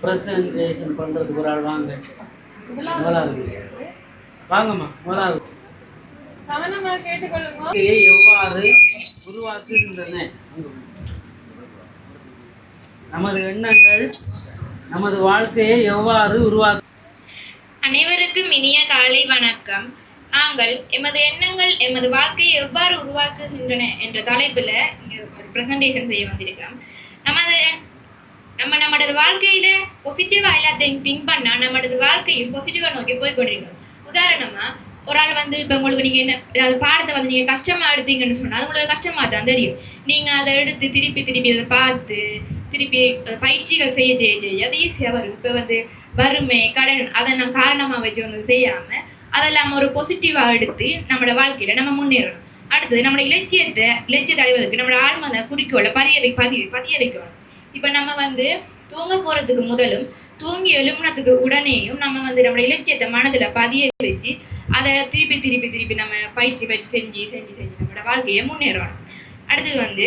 Presentation பண்ணுறதுக்கு ஒரு ஆள் வாங்க. முதலாவது வாங்கம்மா. முதலாவது எவ்வாறு உருவாக்குகின்றன நமது எண்ணங்கள் நமது வாழ்க்கையை எவ்வாறு உருவாக்கு. அனைவருக்கும் இனிய காலை வணக்கம். நாங்கள் எமது எண்ணங்கள் எமது வாழ்க்கையை எவ்வாறு உருவாக்குகின்றன என்ற தலைப்பில் இங்கே ஒரு ப்ரெசன்டேஷன் செய்ய வந்திருக்கோம். நம்மளோட வாழ்க்கையில பாசிட்டிவா எல்லாத்தையும் திங்க் பண்ணா நம்மளோட வாழ்க்கையும் பாசிட்டிவா நோக்கி போய் கொண்டிருக்கோம். உதாரணமா ஒரு ஆள் வந்து இப்போ உங்களுக்கு நீங்கள் என்ன ஏதாவது பாடத்தை வந்து நீங்கள் கஷ்டமாக எடுத்தீங்கன்னு சொன்னால் அது உங்களுக்கு கஷ்டமாக தான் தெரியும். நீங்கள் அதை எடுத்து திருப்பி அதை பார்த்து திருப்பி பயிற்சிகள் செய்ய அது ஈஸியாக வரும். இப்போ வந்து வறுமை கடன் அதை நான் காரணமாக வச்சு வந்து செய்யாமல் அதெல்லாம் ஒரு பாசிட்டிவாக எடுத்து நம்மளோட வாழ்க்கையில் நம்ம முன்னேறணும். அடுத்தது நம்மளோட இலட்சியத்தை அடைவதற்கு நம்மளோட ஆழ்மன குறிக்கோளை பதிய வைக்கணும். இப்போ நம்ம வந்து தூங்க போகிறதுக்கு முதலும் தூங்கி எழுமுனத்துக்கு உடனேயும் நம்ம வந்து நம்மளோட இலட்சியத்தை மனதில் பதிய வச்சு அதை திருப்பி நம்ம பயிற்சி செஞ்சு நம்மளோட வாழ்க்கையை முன்னேறணும். அடுத்தது வந்து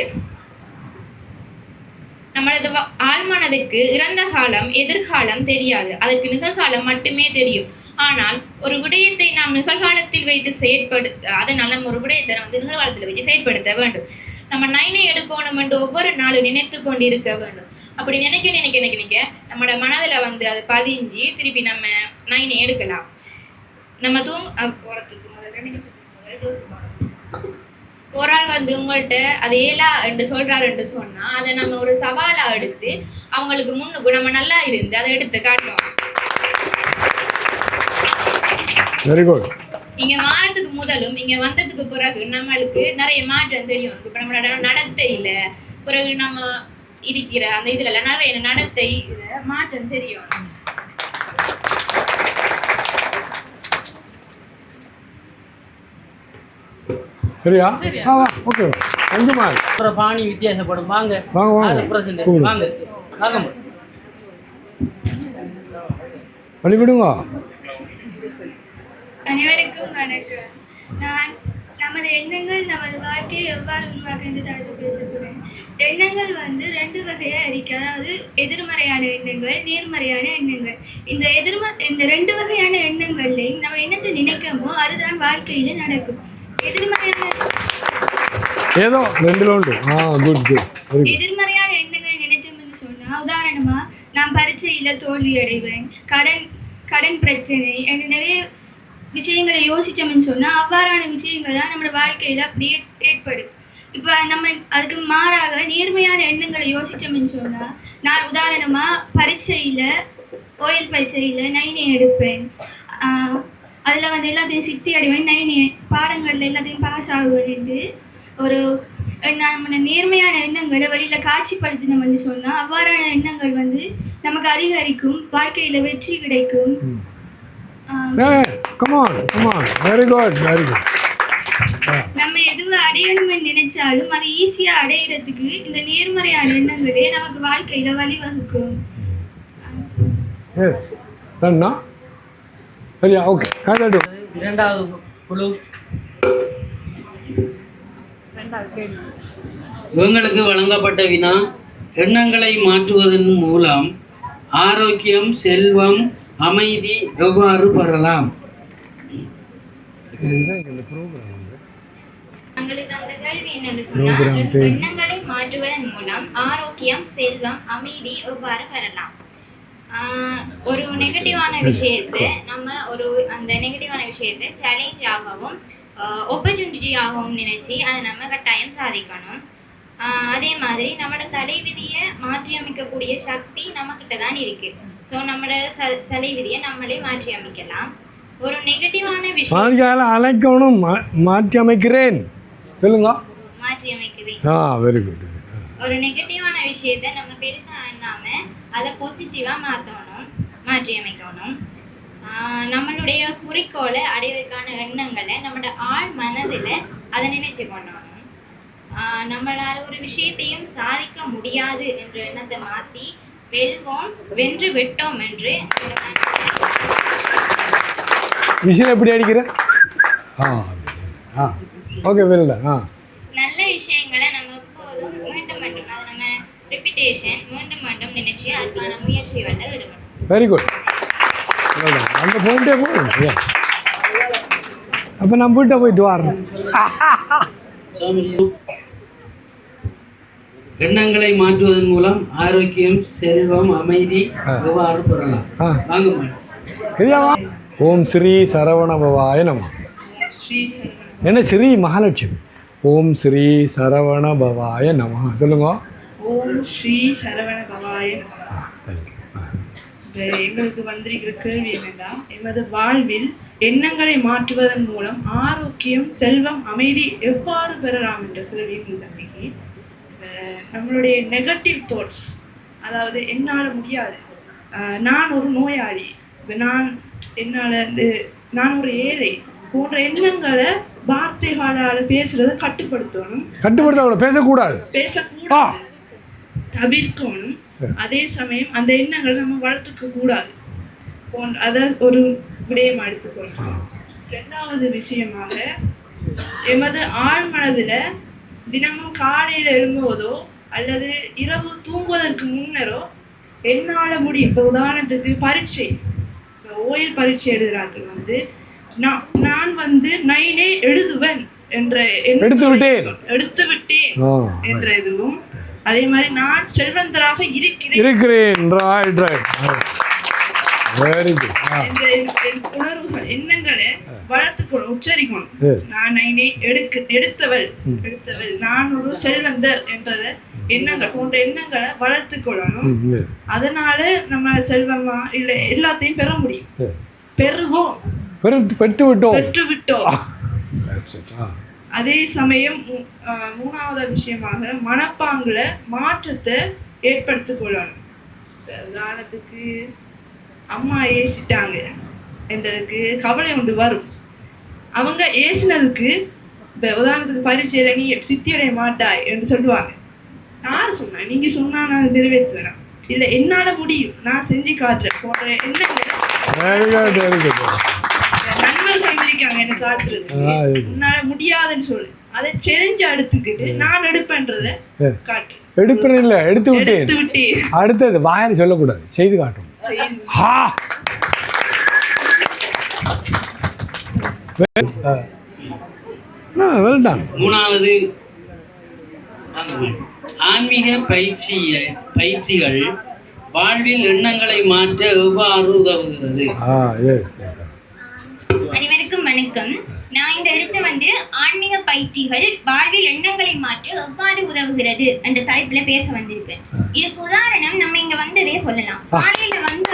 நம்மளது ஆழ்மனதுக்கு இறந்த காலம் எதிர்காலம் தெரியாது, அதற்கு நிகழ்காலம் மட்டுமே தெரியும். ஆனால் ஒரு விடயத்தை நாம் நிகழ்காலத்தில் வைத்து அதனால் நம்ம ஒரு விடயத்தை வந்து நிகழ்காலத்தில் வச்சு செயற்படுத்த வேண்டும். நம்ம 9 எடுக்கணும் என்று ஒவ்வொரு நாளும் நினைத்து கொண்டு இருக்க வேண்டும். அப்படி நினைக்க நம்மளோட மனதில் வந்து அது பதிஞ்சு திருப்பி நம்ம 9 எடுக்கலாம். நம்ம போறதுக்கு ஒரு ஆள் வந்து உங்கள்கிட்ட அது 7 என்று சொல்றாரு என்று சொன்னா அதை நம்ம ஒரு சவாலா எடுத்து அவங்களுக்கு முன்னுக்கு நம்ம நல்லா இருந்து அதை எடுத்து காட்டுவோம். Very good. இங்க மாறதுக்கு முதலும் இங்க வந்ததுக்கு பிறகு நம்மளுக்கு நிறைய மாற்றம் தெரியும். இப்ப நம்மளோட நடத்தையில பிறகு நம்ம இருக்கிற அந்த இதுல நிறைய நடத்தை மாற்றம் தெரியும். சரியா? ஓகே. ஒரு பாணி வித்தியாசப்படும். வாங்க வழிவிடுங்க. அனைவருக்கும் வணக்கம். நான் நமது எண்ணங்கள் நமது வாழ்க்கையை எவ்வாறு உருவாக்குகின்றது பேச போகிறேன். எண்ணங்கள் வந்து 2 வகையாக இருக்கு. அதாவது எதிர்மறையான எண்ணங்கள், நேர்மறையான எண்ணங்கள். இந்த 2 வகையான எண்ணங்கள்லையும் நம்ம என்னத்தை நினைக்கமோ அதுதான் வாழ்க்கையில நடக்கும். எதிர்மறையான எண்ணங்கள் நினைச்சோம்னு சொன்னா உதாரணமா நான் பரீட்சையில தோல்வி அடைவேன், கடன் பிரச்சனை, எனக்கு நிறைய விஷயங்களை யோசிச்சோம்னு சொன்னா அவ்வாறான விஷயங்கள் தான் நம்மளோட வாழ்க்கையில அப்படியே ஏற்படும். இப்போ நம்ம அதுக்கு மாறாக நேர்மையான எண்ணங்களை யோசிச்சோம்னு சொன்னா நான் உதாரணமா ஓயல் பரீட்சையில 9 எடுப்பேன், அதில் வந்து எல்லாத்தையும் சித்தி அடைவேன், 9 பாடங்களில் எல்லாத்தையும் பாஸ் ஆகுவேன்ட்டு ஒரு நம்ம நேர்மையான எண்ணங்களை வெளியில் காட்சிப்படுத்தினோம்னு சொன்னால் அவ்வாறான எண்ணங்கள் வந்து நமக்கு அதிகரிக்கும், வாழ்க்கையில் வெற்றி கிடைக்கும். நம்ம எதுவும் அடையணும்னு நினைச்சாலும் அது ஈஸியாக அடையிறதுக்கு இந்த நேர்மறையான எண்ணங்களே நமக்கு வாழ்க்கையில் வழிவகுக்கும். இரண்டாவது குழு இவங்களுக்கு வழங்கப்பட்ட வினா: எண்ணங்களை மாற்றுவதன் மூலம் ஆரோக்கியம், செல்வம், அமைதி எவ்வாறு பெறலாம்? எண்ணங்களை மாற்றுவதன் மூலம் ஆரோக்கியம், செல்வம், அமைதி எவ்வாறு பெறலாம்? ஒரு நெகட்டிவான விஷயத்தை நம்ம அந்த நெகட்டிவான விஷயத்தை சேலஞ்சாகவும் ஆப்பர்ச்சுனிட்டியாகவும் நினைச்சு அதை நம்ம கட்டாயம் சாதிக்கணும். அதே மாதிரி நம்மளோட தலைவிதியை மாற்றி அமைக்கக்கூடிய சக்தி நம்மக்கிட்ட தான் இருக்கு. ஸோ நம்மளோட தலைவிதியை நம்மளே மாற்றி அமைக்கலாம். ஒரு நெகட்டிவான விஷயம் அழைக்கணும், மாற்றி அமைக்கிறேன் சொல்லுங்க. மாற்றி அமைக்கிறேன். Very good. ஒரு நெகட்டிவான விஷயத்தை நம்ம பெருசாக எண்ணாம அதை பாசிட்டிவாக மாற்றி அமைக்கணும். நம்மளுடைய குறிக்கோளை அடைவதற்கான எண்ணங்களை நம்மளோட ஆழ் மனதில் அதை நினைச்சு கொள்ளணும். நம்மளால் ஒரு விஷயத்தையும் சாதிக்க முடியாது என்ற எண்ணத்தை மாற்றி வென்று விட்டோம் என்று விஷயம் எப்படி அடிக்கிற நல்ல விஷயங்களை நம்ம எப்போதும் மீண்டும் அதை நம்ம ரிப்பீட் மெடிடேஷன் மீண்டும் மீண்டும் நினைச்சு அதுக்கான முயற்சிகளில் ஈடுபடும். Very good. அந்த போயிட்டே போகும். அப்போ நான் வீட்டை போயிட்டு வரேன். எண்ணங்களை மாற்றுவதன் மூலம் ஆரோக்கியம், செல்வம், அமைதி எவ்வாறு பெறலாம்? வாங்க சரியாவா? ஓம் ஸ்ரீ சரவண பவாய நம. என்ன ஸ்ரீ மகாலட்சுமி. ஓம் ஸ்ரீ சரவண பவாய நம. சொல்லுங்க. ஓம் ஸ்ரீ சரவண பவாய நம. எங்களுக்கு வந்திருக்கிற கேள்வி என்னன்னா, எமது வாழ்வில் எண்ணங்களை மாற்றுவதன் மூலம் ஆரோக்கியம், செல்வம், அமைதி எவ்வாறு பெறலாம் என்ற கேள்வி தம்பிக்கு. நம்மளுடைய நெகட்டிவ் தாட்ஸ், அதாவது என்னால் முடியாது, நான் ஒரு நோயாளி, நான் ஒரு ஏழை போன்ற எண்ணங்களை வார்த்தைகளால் பேசுறதை கட்டுப்படுத்தணும். பேசக்கூடாது, தவிர்க்கணும். அதே சமயம் அந்த எண்ணங்களை நம்ம வளர்த்துக்க கூடாது அதை ஒரு விடயம் எடுத்துக்கொள்ளணும். இரண்டாவது விஷயமாக, எமது ஆழ்மனதில் தினமும் காலையில் எழும்போதோ அல்லது இரவு தூங்குவதற்கு முன்னரோ என்னால் முடியும். இப்போ உதாரணத்துக்கு பரீட்சை, ஓயல் பரீட்சை எழுதுறார்கள் வந்து நான் வந்து 9 எழுதுவேன் என்ற எடுத்து விட்டேன் என்ற இதுவும், அதே மாதிரி நான் செல்வந்தராக இருக்கிறேன் உணர்வுகள், எண்ணங்களை வளர்த்துக்கணும், உச்சரிக்கணும். நான் 9 எடுத்தவள், நான் ஒரு செல்வந்தர் என்றத எண்ணங்கள் போன்ற எண்ணங்களை வளர்த்துக்கொள்ளணும். அதனால நம்ம செல்வமா இல்லை எல்லாத்தையும் பெற முடியும். பெறுவோம், பெற்று விட்டோம். அதே சமயம் மூணாவது விஷயமாக மனப்பாங்குல மாற்றத்தை ஏற்படுத்திக் கொள்ளணும். உதாரணத்துக்கு அம்மா ஏசிட்டாங்க என்றதுக்கு கவலை ஒன்று வரும். அவங்க ஏசினதுக்கு உதாரணத்துக்கு பரீட்சையில நீ சித்தியடைய மாட்டாய் என்று சொல்லுவாங்க. நான் சொன்னேன், நீங்க சொன்னா நான் நிறைவேற்றுவேன், இல்லை என்னால முடியும், நான் செஞ்சு காட்டுறேன் போன்ற எண்ணங்கள் நண்பர்களும் இருக்காங்க என்ன காட்டுறது. உன்னால முடியாதுன்னு சொல்லு, அதை சேலஞ்சா எடுத்துக்கிட்டு நான் எடுப்பேன்றத காட்டு. எடுப்பேன் இல்லை, எடுத்து விட்டேன். அடுத்தது வாயால் சொல்லக்கூடாது, செய்து காட்டும். மூணாவது, ஆன்மீக பயிற்சிகள் வாழ்வில் எண்ணங்களை மாற்ற எவ்வாறு உதவுகிறது? அனைவருக்கும் வணக்கம். நான் இந்த இடத்துல வந்து ஆன்மீக பயிற்சிகள் வாழ்வில் எண்ணங்களை மாற்ற எவ்வாறு உதவுகிறது என்ற தலைப்புல பேச வந்திருக்கேன். இதுக்கு உதாரணம் நம்ம இங்க வந்ததே சொல்லலாம். காலையில வந்த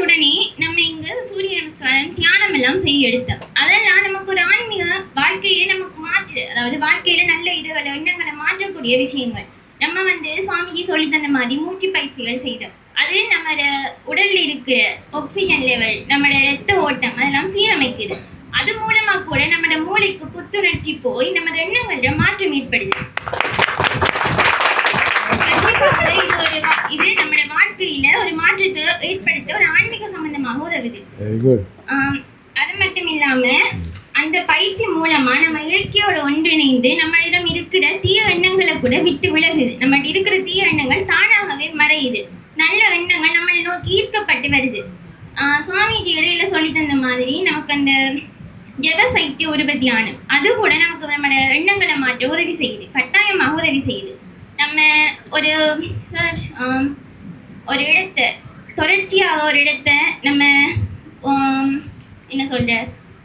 உடனே நம்ம இங்க சூரிய நமஸ்காரம், தியானம் எல்லாம் செய்ய எடுத்தோம். அதெல்லாம் நமக்கு ஒரு ஆன்மீக வாழ்க்கையை நமக்கு மாற்று, அதாவது வாழ்க்கையில நல்ல இதுகளை எண்ணங்களை மாற்றக்கூடிய விஷயங்கள். நம்ம வந்து சுவாமிஜி சொல்லி தந்த மாதிரி மூச்சு பயிற்சிகள் செய்தோம். அது நம்மளோட உடல்ல இருக்கிற ஆக்சிஜன் லெவல், நம்மளோட ரத்த ஓட்டம் அதெல்லாம் சீரமைக்குது. அது மூலமா கூட நம்மளோட மூளைக்கு புத்துணர்ச்சி போய் நம்ம எண்ணங்கள்ல மாற்றம் ஏற்படுது. இது நம்மளோட வாழ்க்கையில ஒரு மாற்றத்தை ஏற்படுத்த ஒரு ஆன்மீக சம்பந்தமாக உதவுது. அது மட்டும் இல்லாம அந்த பயிற்சி மூலமா நம்ம இயற்கையோட ஒன்றிணைந்து நம்மளிடம் இருக்கிற தீய எண்ணங்களை கூட விட்டு விலகுது. நம்மகிட்ட இருக்கிற தீய எண்ணங்கள் தானாகவே மறையுது. நல்ல எண்ணங்கள் நம்மளை நோக்கி ஈர்க்கப்பட்டு வருது. சுவாமிஜி இடையில சொல்லி தந்த மாதிரி நமக்கு அந்த ஜெபசைத்திய உருவ தியானம் அது கூட நமக்கு நம்மளோட எண்ணங்களை மாற்ற உதவி செய்யுது, கட்டாயமாக உதவி செய்யுது. நம்ம ஒரு இடத்தை தொடர்ச்சியாக ஒரு இடத்தை நம்ம என்ன சொல்ற,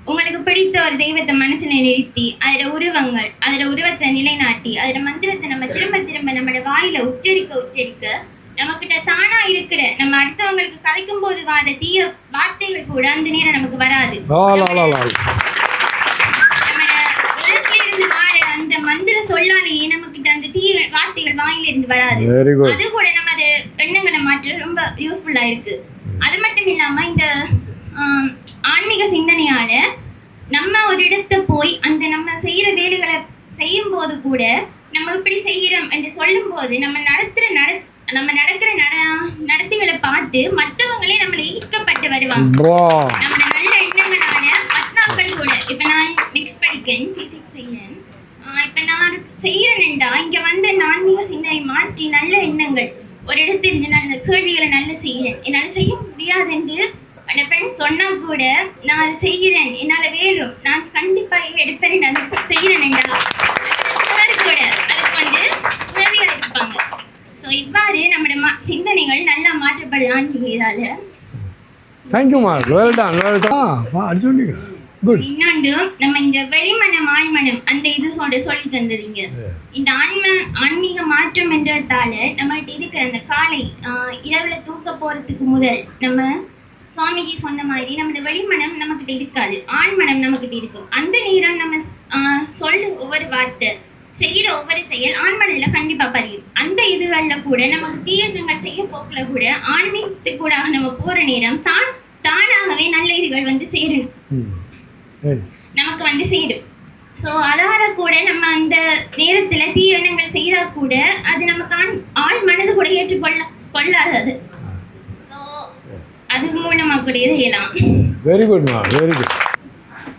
உங்களுக்கு பிடித்த ஒரு தெய்வத்தை மனசுல நிறுத்தி அதோட உருவத்தை நிலைநாட்டி அதோட மந்திரத்தை நம்ம திரும்ப திரும்ப நம்மளோட வாயில உச்சரிக்க நமக்கிட்ட தானா இருக்கிற நம்ம அடுத்தவங்களுக்கு கலைக்கும் போது வர தீய வார்த்தைகள் கூட அந்த நேரம் நமக்கு வராது. அந்த மந்திர சொல்லாலேயே நமக்கிட்ட அந்த தீய வார்த்தைகள் வாயில இருந்து வராது. அது கூட நம்ம அது எண்ணங்களை மாற்ற ரொம்ப யூஸ்ஃபுல்லா இருக்கு. அது மட்டும் இல்லாம இந்த ஆன்மீக சிந்தனையால நம்ம ஒரு இடத்தை போய் அந்த நம்ம செய்யற வேலைகளை செய்யும் போது கூட நம்ம இப்படி செய்யறோம் என்று சொல்லும் போது நம்ம நடக்கிற நடத்தைகளை பார்த்து மற்றவங்களே நம்மளை ஈர்க்கப்பட்டு வருவாங்க. நம்ம நல்ல எண்ணங்களான பத்னாக்கள் கூட இப்ப நான் நெக்ஸ்ட் படிக்கேன் பிசிக்ஸ் செய்யறேன், இப்ப நான் செய்யறேன்டா இங்க எண்ணங்கள். ஒரு இடத்துல இருந்து நான் இந்த கேள்விகளை நல்லா செய்கிறேன், என்னால் செய்ய முடியாது என்று அந்த ஃப்ரெண்ட்ஸ் சொன்னா கூட நான் அதை செய்கிறேன், என்னால் வேலும், நான் கண்டிப்பாக எடுப்பேன், நான் செய்கிறேன் என்றால் கூட அதுக்கு வந்து உதவியாக இருப்பாங்க. ஸோ இவ்வாறு நம்மளோட சிந்தனைகள் நல்லா மாற்றப்படுது ஆன்மீகத்தால. தேங்க்யூமா, வெல் டன், வெல் டன். சொன்னீங்க குட். இன்னொன்று, நம்ம இந்த வெளிமனம் ஆழ்மனம் அந்த இதோட சொல்லி தந்ததுங்க. இந்த ஆன்மீக மாற்றம் என்றதால நம்மகிட்ட இருக்கிற அந்த காலை இரவுல தூக்க போறதுக்கு முதல் நம்ம சுவாமிஜி சொன்ன மாதிரி நம்மளோட வெளிமனம் நம்மகிட்ட இருக்காது, ஆழ்மனம் நம்மகிட்ட இருக்கும். அந்த நேரம் நம்ம சொல்ற ஒவ்வொரு வார்த்தை, செய்யற ஒவ்வொரு செயல் ஆன்மனத்துல கண்டிப்பா பதியும். அந்த இதுகளில் கூட நமக்கு தீயங்கள் செய்ய போக்குல கூட ஆன்மீகத்துக்கு கூட நம்ம போற நேரம் தானாகவே நல்ல இதுகள் வந்து சேரணும், நமக்கு வந்து சேரும். ஸோ அதால கூட நம்ம அந்த நேரத்தில் தீய எண்ணங்கள் செய்தால் கூட அது நமக்கு ஆள் மனது கூட கொள்ளாதது. ஸோ அது மூலமாக கூட செய்யலாம். வெரி குட்மா, வெரி குட்.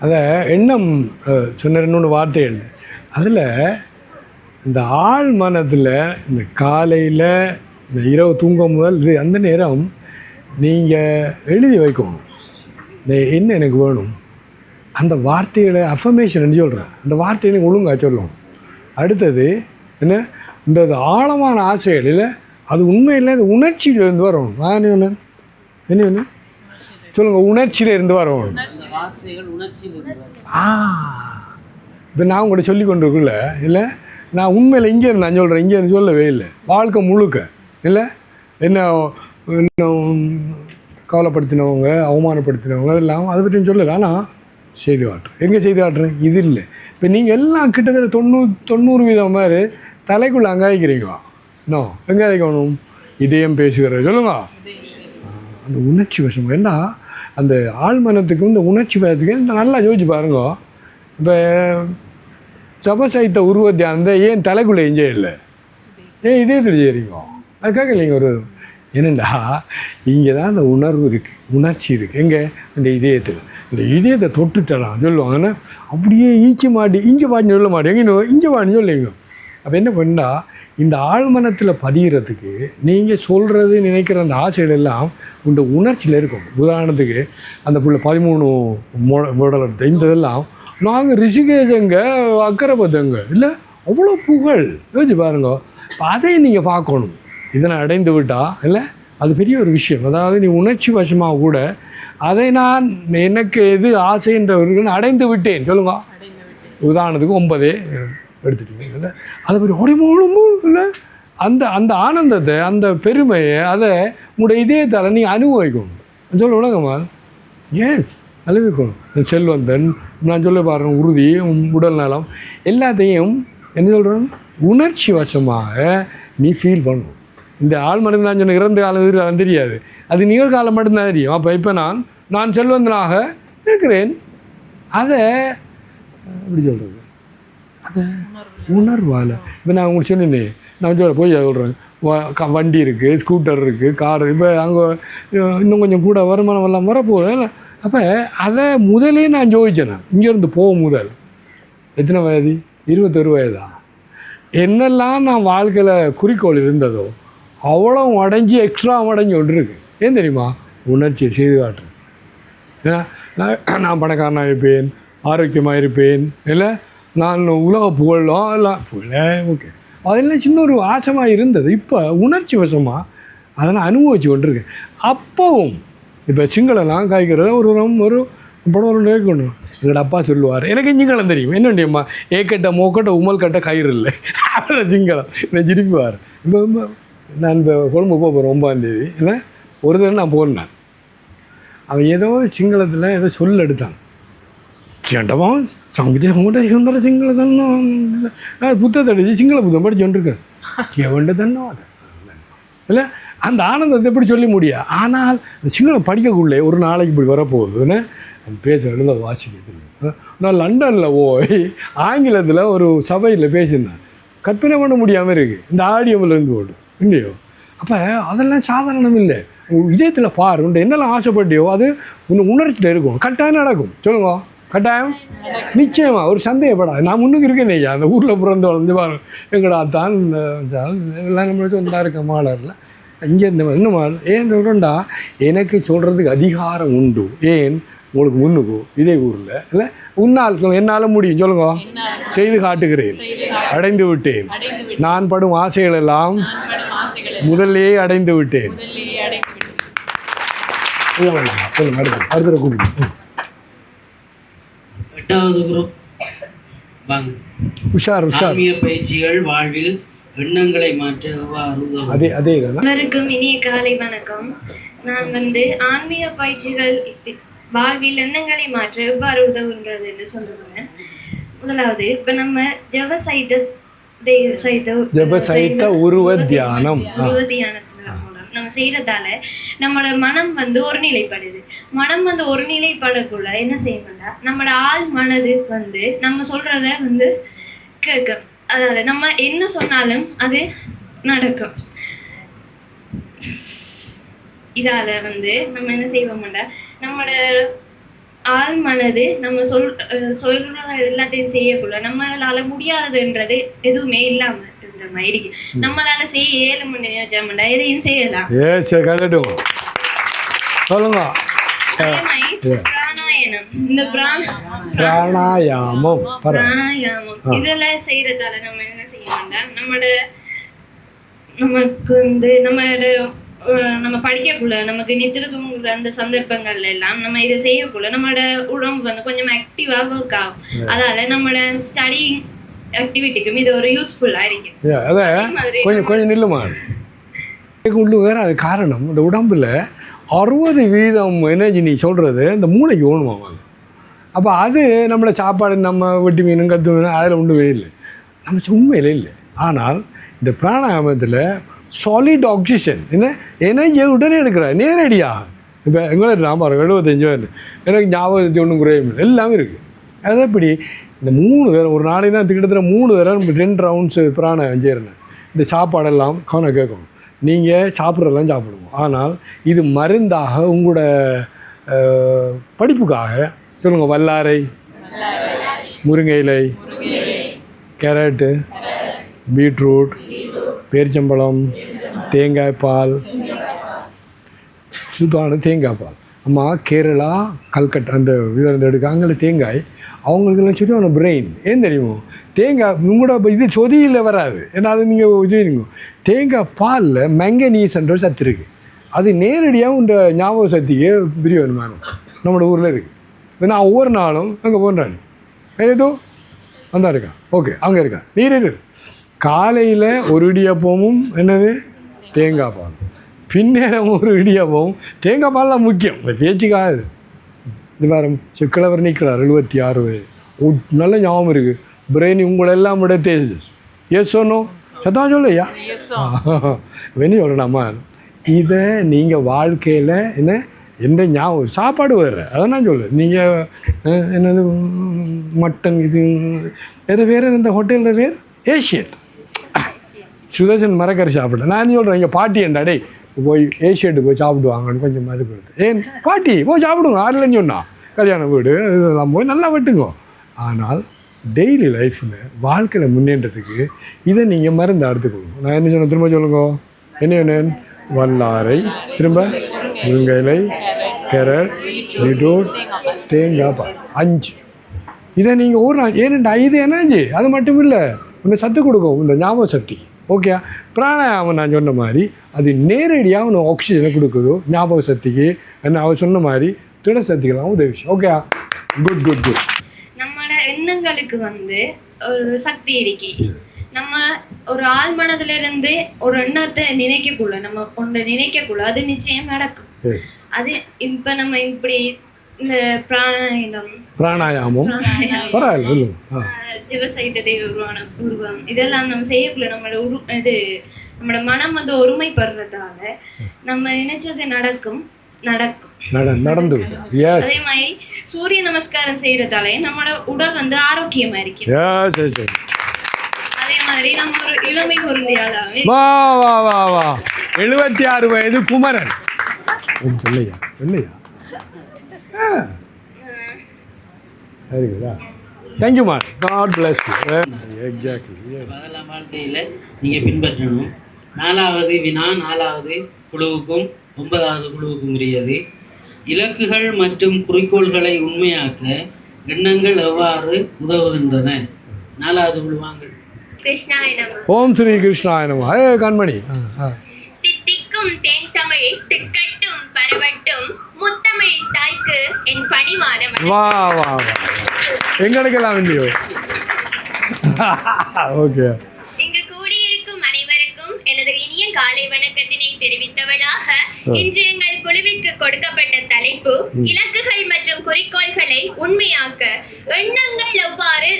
அதை எண்ணம் சொன்ன இன்னொன்று வார்த்தை என்ன, அதில் இந்த ஆள் மனத்தில் இந்த காலையில் இந்த இரவு தூங்கும் முதல் இது அந்த நேரம் நீங்கள் எழுதி வைக்கணும். என்ன எனக்கு வேணும், அந்த வார்த்தையோட அஃபர்மேஷன் சொல்கிறேன், அந்த வார்த்தையை எனக்கு ஒழுங்காக சொல்லணும். அடுத்தது என்ன, இந்த ஆழமான ஆசைகளில் அது உண்மையில் இந்த உணர்ச்சியிலேருந்து வரணும். நான் என்ன என்ன சொல்லுங்கள், உணர்ச்சியிலேருந்து வரணும். இப்போ நான் உங்கள்கிட்ட சொல்லி கொண்டு இருக்குல்ல, இல்லை நான் உண்மையில் இங்கே இருந்து நான் சொல்கிறேன், இங்கே இருந்து சொல்லவே இல்லை. வாழ்க்கை முழுக்க இல்லை என்ன இன்னும் கவலைப்படுத்தினவங்க, அவமானப்படுத்தினவங்க எல்லாம் அதை பற்றி சொல்லலை. ஆனால் செய்து காட்டுறேன், எங்கே செய்து காட்டுறேன், இது இல்லை. இப்போ நீங்கள் எல்லாம் கிட்டத்தட்ட 90% மாதிரி தலைக்குள்ளே அங்கே வைக்கிறீங்க. இன்னும் எங்கே வைக்கணும், இதயம் பேசுகிற சொல்லுங்க. அந்த உணர்ச்சி வசம் ஏன்னா அந்த ஆழ்மனத்துக்கும் இந்த உணர்ச்சி வசத்துக்கு நல்லா யோசிச்சு பாருங்க. இப்போ ஜபசைத்த உருவ தியானத்தை ஏன் தலைக்குள்ளே எங்கே இல்லை, ஏன் இதயத்தில் செய்கிறீங்க, அது கேட்கலைங்க. ஒரு என்னென்னா இங்கே தான் அந்த உணர்வு இருக்குது, உணர்ச்சி இருக்குது. எங்கே, இந்த இதயத்தில். இந்த இதயத்தை தொட்டுட்டலாம் சொல்லுவாங்கன்னா அப்படியே ஈச்சி மாட்டி இங்கே பாடின்னு சொல்ல மாட்டேன், எங்கே இங்கே பாடின்னு சொல்லுவீங்க. அப்போ என்ன பண்ணால் இந்த ஆழ்மனத்தில் பதிகிறதுக்கு நீங்கள் சொல்கிறது நினைக்கிற அந்த ஆசைகள் எல்லாம் உண்ட உணர்ச்சியில் இருக்கும். உதாரணத்துக்கு அந்த பிள்ளை 13 மாடல் எடுத்த இந்த இதெல்லாம் நாங்கள் ரிஷிகேஷங்க அக்கரைபத்தங்க இல்லை அவ்வளோ புகழ் யோசிச்சு பாருங்க. அதை நீங்கள் பார்க்கணும். இதனை அடைந்து விட்டால் இல்லை அது பெரிய ஒரு விஷயம். அதாவது நீ உணர்ச்சி வசமாக கூட அதை நான் எனக்கு எது ஆசைன்றவர்கள் அடைந்து விட்டேன் சொல்லுங்க. உதாரணத்துக்கு 9 எடுத்துட்டீங்க இல்லை, அதை பற்றி ஒடிமூலும் இல்லை அந்த அந்த ஆனந்தத்தை அந்த பெருமையை அதை உங்களுடைய இதயத்தால் நீ அனுபவிக்கணும் சொல்ல உலகமா. எஸ் அனுபவிக்கணும். செல்வந்தன் நான் சொல்ல பாருங்க, உறுதி, உடல் நலம் எல்லாத்தையும் என்ன சொல்கிறேன் உணர்ச்சி வசமாக நீ ஃபீல் பண்ணணும். இந்த ஆள் மட்டும் நான் சொன்ன இறந்த காலம் தெரியாது, அது நிகழ்காலம் மட்டும்தான் தெரியும். அப்போ இப்போ நான் செல்வந்தனாக இருக்கிறேன், அதை எப்படி சொல்கிறது, அதை உணர்வால். இப்போ நான் உங்களுக்கு சொன்னேன், நான் போய் சொல்கிறேன், வண்டி இருக்குது, ஸ்கூட்டர் இருக்குது, கார், இப்போ அங்கே இன்னும் கொஞ்சம் கூட வருமானம் எல்லாம் வரப்போகுது இல்லை. அப்போ அதை முதலே நான் ஜோதிச்சேன். இங்கேருந்து போக முதல் எத்தனை வயது, 21 வயதா, என்னெல்லாம் நான் வாழ்க்கையில் குறிக்கோள் இருந்ததோ அவ்வளோ அடைஞ்சி எக்ஸ்ட்ரா அடைஞ்சு கொண்டு இருக்கு. ஏன் தெரியுமா, உணர்ச்சியை செய்து காட்டுறேன். ஏன்னா நான் பணக்காரனாக இருப்பேன், ஆரோக்கியமாக இருப்பேன் இல்லை, நான் உலக புகழலாம் எல்லாம் புகழ ஓகே, அதெல்லாம் சின்ன ஒரு ஆசைமாக இருந்தது. இப்போ உணர்ச்சி வசமாக அதை நான் அனுபவிச்சு கொண்டிருக்கேன். அப்போவும் இப்போ சிங்களெல்லாம் காய்க்கிறத ஒரு படம் கேட்கணும். எங்களோட அப்பா சொல்லுவார், எனக்கு சிங்களம் தெரியும், என்னண்டியம்மா ஏக்கட்ட மோக்கட்ட உமல் கட்ட கயிறு இல்லை அவ்வளோ சிங்களம் என்னை திருப்பிவார். இப்போ நான் இந்த கொழும்பு போகிறேன் 9ஆம் தேதி இல்லை, ஒரு தடவை நான் போனேன். அவன் ஏதோ சிங்களத்தில் ஏதோ சொல்ல எடுத்தான், கேட்டவா சமைச்சு சமட்ட சுந்தர சிங்கள தன்னம் நான் புத்தகத்தை அடிச்சு சிங்கள புத்தகம் படிச்சு கொண்டிருக்கேன். எவன்ட தன்னம் அது இல்லை, அந்த ஆனந்தத்தை எப்படி சொல்ல முடியாது. ஆனால் இந்த சிங்களம் படிக்கக்குள்ளே ஒரு நாளைக்கு இப்படி வரப்போகுதுன்னு அந்த பேசுகிறத வாசிக்க தெரியும். நான் லண்டனில் போய் ஆங்கிலத்தில் ஒரு சபையில் பேசினேன், கற்பனை பண்ண முடியாமல் இருக்குது, இந்த ஆடியோவிலேருந்து ஓடும் இல்லையோ. அப்போ அதெல்லாம் சாதாரணம் இல்லை. இதயத்தில் பாரு, உண்டு என்னெல்லாம் ஆசைப்பட்டியோ அது உன்னை உணர்ச்சியில் இருக்கும், கட்டாயம் நடக்கும் சொல்லுங்க. கட்டாயம் நிச்சயமா ஒரு சந்தேகப்படாது. நான் முன்னுக்கு இருக்கேன் ஐயா, அந்த ஊரில் பிறந்து வளர்ந்து பாருங்க, எங்கடா தான் எல்லாம் நம்மள சொந்தா இருக்க மாடரில் இங்கே இந்த இன்னும் ஏன் சொல்கிறேன்டா, எனக்கு சொல்கிறதுக்கு அதிகாரம் உண்டு. ஏன் உங்களுக்கு முன்னுக்கு இதே ஊரில் இல்லை உன்னால் என்னால் முடியும் சொல்லுங்க, செய்து காட்டுகிறேன், அடைந்து விட்டேன், நான் படும் ஆசைகள் எல்லாம் முதல்லே அடைந்து விட்டேன். அடுத்த கூப்பிடு. 8வது குரூப் வாங்க. உஷார் உஷார். ஆன்மீக பயிற்சிகள் வாழ்வில் எண்ணங்களை மாற்ற எவ்வாறு உதவும்? அதே இதெல்லாம் அனைவருக்கும் இனிய காலை வணக்கம். நான் ஆன்மீக பயிற்சிகள் வாழ்வில் எண்ணங்களை மாற்ற எவ்வாறு உதவுன்றது என்று சொல்லுவேன். முதலாவது இப்போ நம்ம ஜப சைத்த உருவ தியானம் மூலம் நம்ம செய்யறதால நம்மளோட மனம் ஒருநிலைப்படுது. மனம் ஒருநிலைப்படக்குள்ள என்ன செய்யணும்னா நம்மளோட ஆள் மனது நம்ம சொல்றத கேட்கும். அதாவது நம்ம என்ன சொன்னாலும் அது நடக்கும். இதால நம்ம என்ன செய்வோம்டா, நம்மளோட ஆள் மனது நம்ம சொல்ற எல்லாத்தையும் செய்யக்குள்ள நம்மளால முடியாதுன்றது எதுவுமே இல்லாம இருக்கிற மாதிரி இருக்கு. நம்மளால செய்ய 7 மணி நேரம் எதையும் செய்யலாம். சொல்லுங்க. பிராணாயாமம், இந்த பிராணாயாமம் இதெல்லாம் செய்யறதால நம்ம என்ன செய்யணும்னா, நமக்கு நம்ம படிக்கக்குள்ள நமக்கு நித்திர தூங்குற அந்த சந்தர்ப்பங்கள்ல எல்லாம் நம்ம இதை செய்யக்குள்ள நம்மளோட உடம்பு கொஞ்சம் ஆக்டிவா ஒர்க் ஆகும். அதால நம்மளோட ஸ்டடி ஆக்டிவிட்டிக்கும் இது ஒரு யூஸ்ஃபுல்லா இருக்கு. கொஞ்சம் நில்லுமா வேற. அது காரணம் இந்த உடம்புல 60% எனர்ஜி நீ சொல்றது இந்த மூளைக்கு ஓணுமா. அப்போ அது நம்மளோட சாப்பாடு நம்ம வெட்டி மீனும் கத்து மீனும் அதில் ஒன்றுமே இல்லை, நம்ம உண்மையிலே இல்லை. ஆனால் இந்த பிராணாயாமத்தில் சாலிட் ஆக்சிஜன் என்ன எனர்ஜியை உடனே எடுக்கிறார் நேரடியாக. இப்போ எங்களை நான் பாருங்க 75 எனக்கு ஞாபகத்தை ஒன்றும் குறையும் எல்லாமே இருக்குது. அது எப்படி இந்த 3 தடவை ஒரு நாளைக்கு தான் கிட்டத்தட்ட 3 தடவை 2 ரவுண்ட்ஸு பிராணாயாமம் செய்கிறேன். இந்த சாப்பாடெல்லாம் கவனம் கேட்கணும், நீங்கள் சாப்பிட்றதெல்லாம் சாப்பிடுவோம். ஆனால் இது மருந்தாக உங்களோட படிப்புக்காக சொல்லுங்க. வல்லாரை, முருங்கை இலை, கேரட்டு, பீட்ரூட், பேரிச்சம்பழம், தேங்காய் பால், சுத்தான தேங்காய் பால். அம்மா கேரளா கல்கட்டா அந்த விதம் எடுக்க அங்கே தேங்காய் அவங்களுக்கெல்லாம் சுற்றியான பிரெயின் ஏன் தெரியுமோ, தேங்காய் உங்களோட இது சொதியில் வராது. ஏன்னா அது நீங்கள் செய்யுங்க. தேங்காய் பாலில் மேங்கனீஸ்ன்ற சத்து இருக்குது. அது நேரடியாக உண்ட ஞாபக சக்திக்கு பிரியோகமானம் நம்மளோட ஊரில் இருக்குது. இப்போ நான் ஒவ்வொரு நாளும் அங்கே போன்றானே ஏதோ வந்தா இருக்கான். ஓகே அங்கே இருக்கான். நீர் காலையில் ஒரு இடியாப்பமும் என்னது தேங்காய் பால், பின்னேரம் ஒரு இடியாப்பமும். தேங்காய் பால்லாம் முக்கியம் பேச்சுக்காது. இது வேறு கிழவர் நிற்கிறார் 76 வயது, நல்ல ஞாபகம் இருக்குது. பிரெயின் உங்களெல்லாம் விட தேஜஸ். எஸ் சொன்னோம் சத்தமாக சொல்லையா என்ன சொல்கிறேன்னாம்மா, இதை நீங்கள் வாழ்க்கையில் என்ன எந்த ஞாபகம் சாப்பாடு வேறு அதை நான் சொல்லுவேன். நீங்கள் என்னது மட்டன் இது எது வேறு இந்த ஹோட்டலில் வேறு ஏஷியட் சுதர்சன் மரக்கறி சாப்பிட்டேன். நான் சொல்கிறேன் இங்கே பாட்டி ஏன்டா டே போய் ஏஷியட்டு போய் சாப்பிடுவாங்கன்னு கொஞ்சம் அது கொடுத்து. ஏன் பாட்டி போய் சாப்பிடுங்க 6 சொன்னா கல்யாண வீடு இதெல்லாம் போய் நல்லா வெட்டுங்க. ஆனால் டெய்லி லைஃப்பில் வாழ்க்கையில் முன்னேற்றத்துக்கு இதை நீங்கள் மருந்து எடுத்துக்கணும். நான் என்ன சொன்னேன் திரும்ப சொல்லுங்க. என்ன வல்லாரை, திரும்ப முருங்கை இலை, கேரட், பீட்ரூட், தேங்காய் பால் 5. இதை நீங்கள் ஒரு நாள் ஏனெண்டா இது எனர்ஜி அது மட்டும் இல்லை, உன்னை சத்து கொடுக்கும் இந்த ஞாபக சக்தி. ஓகே பிராணாயாமம் நான் சொன்ன மாதிரி அது நேரடியாக ஒன்று ஆக்சிஜனை கொடுக்குதோ ஞாபக சக்திக்கு. என்ன அவர் சொன்ன மாதிரி திட சக்திகளாகவும் உதவி. Okay good good good. நம்மளோட எண்ணங்களுக்கு ஒரு சக்தி இருக்கு. நம்ம ஒரு ஆள் மனதுல இருந்து ஒரு எண்ணத்தை நினைக்கக்குள்ள நம்ம ஒன்றை நினைக்கக்குள்ள அது நிச்சயம் நடக்கும். அது இப்ப நம்ம இப்படி இந்த பிராணாயாமம் ஜீவசைத்தத்தை உருவம் இதெல்லாம் நம்ம செய்யக்குள்ள நம்மளோட மனம் ஒருமைப்படுறதால நம்ம நினைச்சது நடக்கும். நடந்து அதே மாதிரி சூரிய நமஸ்காரம் செய்யறதாலே நம்மளோட உடல் ஆரோக்கியமா இருக்கு. அதே மாதிரி நம்ம ஒரு இளமை பொருந்தியாலாவே 76 வயது குமரன். சொல்லையா இருக்குதா? தேங்க்யூமா, காட் பிளஸ் யூ. எக்ஸாக்ட்லி. அதெல்லாம் வாழ்க்கையில் நீங்கள் பின்பற்றணும். 4வது வினா 4வது குழுவுக்கும் 9வது குழுவுக்கும் உரியது. இலக்குகள் மற்றும் குறிக்கோள்களை உண்மையாக்க எண்ணங்கள் எவ்வாறு உதவுகின்றன? 4வது குழு வாங்கள். கிருஷ்ணாய நமः. ஓம் ஸ்ரீ கிருஷ்ணாய நமः. கண்மணி. தித்திக்கும் தேன் தமிழ் திக்கட்டும் பரவட்டும் முத்தமிழ் தாய்க்கு என் பணிவான வா வா வா, எங்களுக்கெல்லாம் இல்லையோ? ஓகே. இங்கு கூடியிருக்கும் அனைவருக்கும் எனது இனிய காலை வணக்கத்தினை தெரிவித்தவளாக இன்று எங்கள் குழுவிற்கு கொடுக்கப்பட்ட தலைப்பு இலக்குகள் மற்றும் குறிக்கோள்களை உண்மையாக்க எண்ணங்கள் எவ்வாறு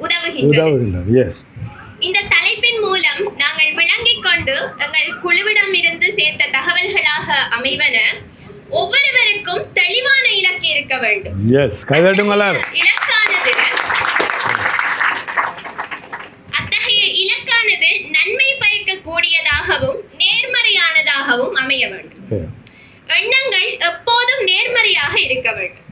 உதவுகின்றன. எஸ். இந்த தலைப்பின் மூலம் நாங்கள் விளங்கிக் கொண்டு எங்கள் குழுவிடமிருந்து சேர்த்த தகவல்களாக அமைவன, ஒவ்வொருவருக்கும் தெளிவான இலக்கு இருக்க வேண்டும். எஸ், கைதட்டுங்களா? அத்தகைய இலக்கானது நன்மை பயக்கக்கூடியதாகவும் நேர்மறையானதாகவும் அமைய வேண்டும். எண்ணங்கள் எப்போதும் நேர்மறையாக இருக்க வேண்டும்.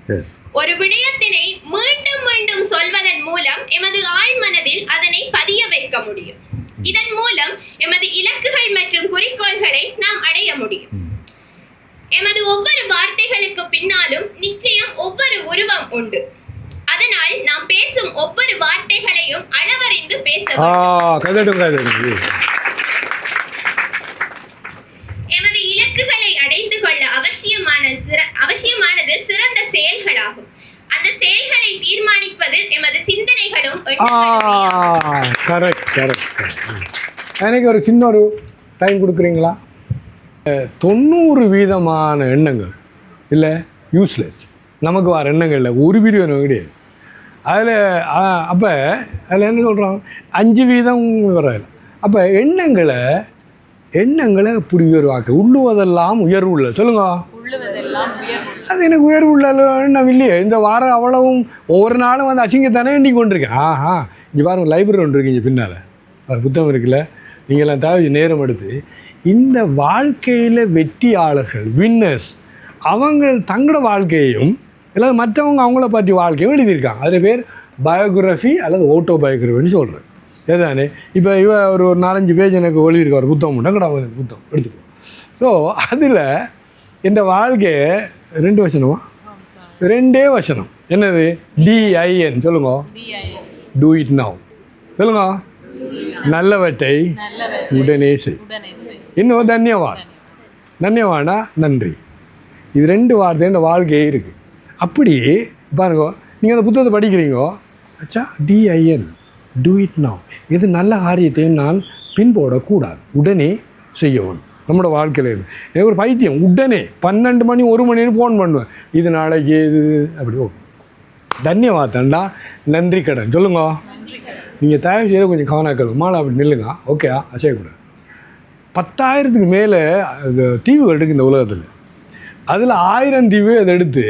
ஒரு விடயத்தினை மீண்டும் மீண்டும் சொல்வதன் மூலம் எமது ஆழ்மனதில் அதனை பதிய வைக்க முடியும். இதன் மூலம் எமது இலக்குகள் மற்றும் குறிக்கோள்களை நாம் அடைய முடியும். எமது ஒவ்வொரு வார்த்தைகளுக்கு பின்னாலும் நிச்சயம் ஒவ்வொரு உருவம் உண்டு. அதனால் நாம் பேசும் ஒவ்வொரு வார்த்தைகளையும் அளவறிந்து பேச வேண்டும். எமது இலக்குகளை அடைந்து கொள்ள அவசியமானது சிறந்த செயல்களாகும். அந்த செயல்களை தீர்மானிப்பது எமது சிந்தனைகளும். எனக்கு ஒரு சின்ன ஒரு டைம் கொடுக்குறீங்களா? 90% எண்ணங்கள் இல்லை யூஸ்லெஸ். நமக்கு வர எண்ணங்களில் ஒரு பிரிவு கிடையாது. அதில் அப்போ அதில் என்ன சொல்கிறாங்க, 5% வராது. அப்போ எண்ணங்களை இப்படி உயர்வாக்க உள்ளுவதெல்லாம் உயர்வு உள்ள சொல்லுங்க. அது எனக்கு உயர்வு உள்ள எண்ணம் இல்லையே. இந்த வாரம் அவ்வளவும் ஒவ்வொரு நாளும் வந்து அசிங்கத்தானே எண்ணி கொண்டிருக்கேன். இங்கே பாருங்கள், லைப்ரரி ஒன்று இருக்கு இங்கே பின்னால், புத்தகம் இருக்குல்ல. நீங்கள்லாம் தேவை நேரம் எடுத்து இந்த வாழ்க்கையில் வெற்றியாளர்கள் வின்னர்ஸ் அவங்க தங்களோட வாழ்க்கையையும் இல்லை மற்றவங்க அவங்கள பற்றி வாழ்க்கையும் எழுதியிருக்காங்க. அதில் பேர் பயோகிராஃபி அல்லது ஓட்டோபயோகிராஃபின்னு சொல்கிறேன். ஏதானே இப்போ ஒரு 4-5 பேஜ் எனக்கு எழுதியிருக்க ஒரு புத்தகம் உண்டு, கூட அவங்க புத்தகம் எடுத்துக்கோ. ஸோ அதில் இந்த வாழ்க்கையை 2 வசனமா 2 வசனம் என்னது? DIN சொல்லுங்க. டூ இட் நவ் சொல்லுங்க. நல்லவற்றை உடனே செய். இன்னும் தன்யவானா நன்றி. இது 2 வார்த்தை இந்த வாழ்க்கையே இருக்குது. அப்படி பாருங்க, நீங்கள் அந்த புத்தகத்தை படிக்கிறீங்கோ, அச்சா DIN டூ இட் நவ். இது நல்ல காரியத்தையும் நான் பின்போடக்கூடாது, உடனே செய்யணும். நம்மளோட வாழ்க்கையில் எனக்கு ஒரு பைத்தியம், உடனே 12 மணி 1 மணின்னு ஃபோன் பண்ணுவேன், இது நாளைக்கு இது அப்படி. ஓகே, தன்யவாதண்டா நன்றி கடன் சொல்லுங்க. நீங்கள் தயவு செய்து கொஞ்சம் கவனாக்கள் மாலை அப்படி நில்லுங்க. ஓகே, அசையக்கூடாது. 10,000க்கு மேலே தீவுகள் இருக்குது இந்த உலகத்தில். அதில் 1000 தீவு அதை எடுத்து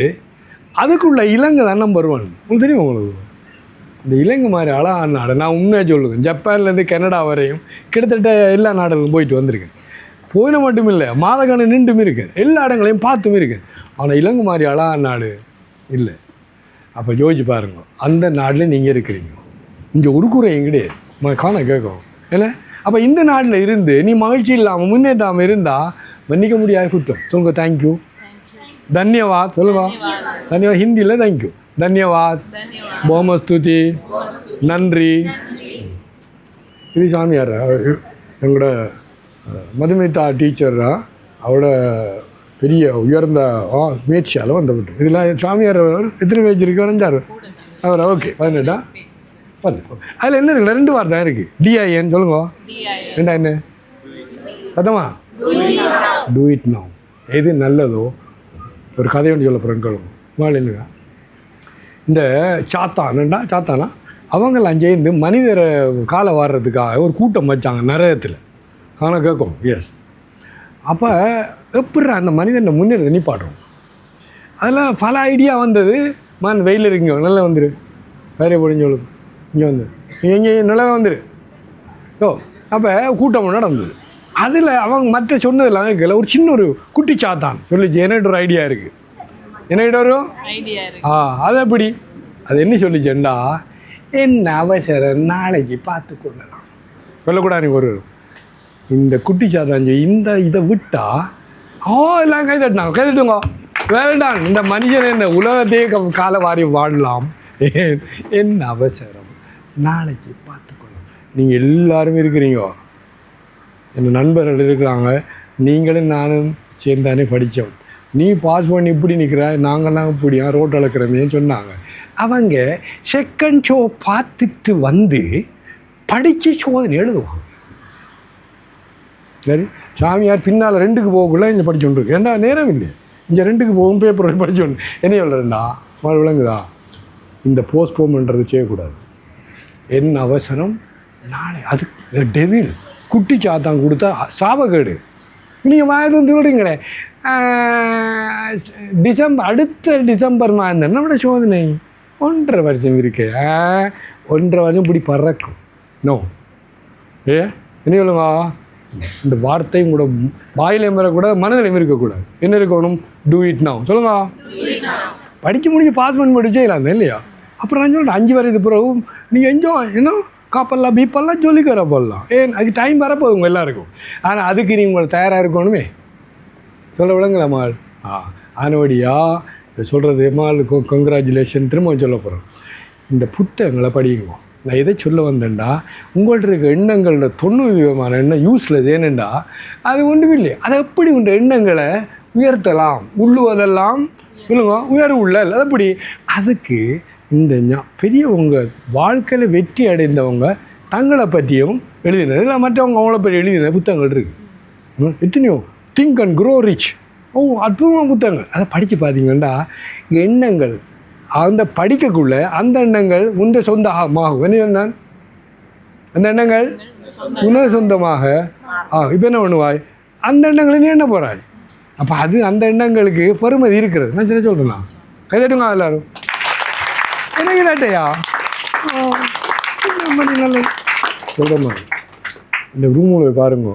அதுக்குள்ள இலங்கை தான் நம்பர் 1. உங்களுக்கு தெரியும்? உங்களுக்கு இந்த இலங்கை மாதிரி அழகான நாடு நான் உண்மையாக சொல்லுவேன். ஜப்பான்லேருந்து கனடா வரையும் கிட்டத்தட்ட எல்லா நாடுகளும் போயிட்டு வந்திருக்கேன். போயின மட்டும் இல்லை, மாதக்கணக்கு நின்றும் இருக்கேன், எல்லா இடங்களையும் பார்த்தும் இருக்கேன். ஆனால் இலங்கை மாதிரி அழகான நாடு இல்லை. அப்போ யோசிச்சு பாருங்க, அந்த நாட்டில் நீங்கள் இருக்கிறீங்க, இங்கே ஒரு குறையும் கிடையாது, காண கேட்கும் ஏன்னா. அப்போ இந்த நாட்டில் இருந்து நீ மகிழ்ச்சி இல்லாமல் முன்னேற்றாமல் இருந்தால் மன்னிக்க முடியாது குற்றம். சொல்லுங்க தேங்க்யூ, தன்யவாத் சொல்லுங்க. தன்யவாத் ஹிந்தியில் தேங்க்யூ, தன்யவாத், போமஸ்துதி, நன்றி. இது சாமியார் எங்களோட மதுமிதா டீச்சரா, அவரோட பெரிய உயர்ந்த முயற்சியால் வந்தவர். இதில் சாமியார் எத்தனை பேஜ் இருக்கு? 5-6 அவர். ஓகே, 18 அதில் என்ன இருக்குல்ல 2 வார்த்தை இருக்குது. DIN சொல்லுங்க. ரெண்டா என்ன சத்தமா? Do it now. எது நல்லதோ ஒரு கதை ஒன்று சொல்ல போகிறேன் கேளுங்க. இல்லைங்க, இந்த சாத்தானா அவங்கெல்லாம் சேர்ந்து மனிதரை காலை வாடுறதுக்காக ஒரு கூட்டம் வச்சாங்க நரகத்தில். காண கேட்கும். எஸ். அப்போ எப்படி அந்த மனிதனை முன்னேறதை நிப்பாட்டுறோம். அதில் பல ஐடியா வந்தது. வெயில் இருக்குங்க, நல்லா வந்துடு, வேறையை பொடிஞ்சு சொல்லுங்க, இங்கே வந்து இங்கே நல்லா வந்துடு. அப்போ கூட்டம் நடந்தது. அதில் அவங்க மற்ற சொன்னதெல்லாம் கேட்கல. ஒரு சின்ன ஒரு குட்டி சாத்தான் சொல்லிச்சு, என்கிட்ட ஒரு ஐடியா இருக்குது, என்கிட்ட ஒரு ஐடியா அது எப்படி அது என்ன சொல்லிச்சேன்டா, என்ன அவசரம், நாளைக்கு பார்த்து கொள்ளலாம். சொல்லக்கூடாது ஒரு இந்த குட்டி சாத்தாஞ்சி இந்த இதை விட்டா எல்லாம் கைதட்டுங்க வேண்டாம். இந்த மனுஷன் என்ன உலகத்தையே காலை வாரி வாழலாம். என்ன அவசரம், நாளைக்கு பார்த்துக்கொள்ளலாம். நீங்கள் எல்லாரும் இருக்கிறீங்க, என் நண்பர்கள் இருக்கிறாங்க, நீங்களும் நானும் சேர்ந்தானே படித்தோம். நீ பாஸ் பண்ணி இப்படி நிற்கிற, நாங்கள்லாம் இப்படியா ரோட் அளக்கிறோமேன்னு சொன்னாங்க. அவங்க செகண்ட் ஷோ பார்த்துட்டு வந்து படித்து சோதனை எழுதுவாங்க. சரி, சாமியார் பின்னால் 2க்கு போகக்குள்ள இங்கே படிச்சுட்டுருக்கு. ஏன்னா நேரம் இல்லை, இங்கே 2க்கு போகும் பேப்பர் படிச்சோன்னு என்ன சொல்கிறேன்டா மழை விளங்குதா. இந்த போஸ்ட்போன்றது செய்யக்கூடாது. என்ன அவசரம், நாளை அது டெவில் குட்டி சாத்தான் கொடுத்தா சாபக்கேடு. நீங்கள் வாயது சொல்கிறீங்களே அடுத்த டிசம்பர் மாதம் நம்மளோட சோதனை 1.5 வருஷம் இருக்கு. 1.5 வருஷம் இப்படி பறக்கும். நோ என்ன சொல்லுங்க, இந்த வார்த்தை உங்களோட வாயிலையும் வரக்கூடாது, மனதிலையும் இருக்கக்கூடாது. என்ன இருக்கணும், டூ இட் நவ். சொல்லுங்க, படித்து முடிஞ்சு பாஸ் பண்ணி படிச்சேலாம் இல்லையா. அப்புறம் நான் சொல்கிறேன் 5 வரைது பிறகு நீங்கள் என்ஜாய் இன்னும் காப்பெல்லாம் பீப்பெல்லாம் சொல்லிக்கிற போடலாம். அதுக்கு டைம் வரப்போகுது உங்கள் எல்லாருக்கும். ஆனால் அதுக்கு நீங்கள் உங்களை தயாராக இருக்கணுமே. சொல்ல விளங்கல மாள். ஆனவடியா சொல்கிறது மாள் கங்க்ராச்சுலேஷன். திரும்ப சொல்ல போகிறோம், இந்த புத்தகங்களை படிங்க. நான் எதை சொல்ல வந்தேன்டா, உங்கள்கிட்ட இருக்க எண்ணங்களோட 90% எண்ணம் யூஸ்லெஸ். ஏனெண்டா அது ஒன்றும் இல்லை. அதை எப்படி உண்ட எண்ணங்களை உயர்த்தலாம், உள்ளுவதெல்லாம் சொல்லுங்க உயர்வு உள்ள அது எப்படி. அதுக்கு இந்த பெரியவங்க வாழ்க்கையில் வெற்றி அடைந்தவங்க தங்களை பற்றியும் எழுதினது இல்லை, மற்றவங்க அவங்கள பற்றி எழுதின புத்தகங்கள் இருக்குது எத்தனையோ. திங்க் அண்ட் க்ரோ ரிச், அற்புதமான புத்தகங்கள். அதை படித்து பார்த்தீங்கன்னா எண்ணங்கள் அந்த படிக்கக்குள்ள அந்த எண்ணங்கள் உண்ட சொந்தமாகும். என்ன சொன்னான், அந்த எண்ணங்கள் உணவு சொந்தமாக. இப்போ என்ன பண்ணுவாய், அந்த எண்ணங்களை நீ என்ன போகிறாய். அப்போ அது அந்த எண்ணங்களுக்கு பெருமதி இருக்கிறது. நான் சின்ன சொல்கிறேன், கைதட்டுங்க எல்லாரும். எனக்கு கேட்டையா நல்ல சொல்கிறேம்மா. இந்த ரூமில் போய் பாருங்க,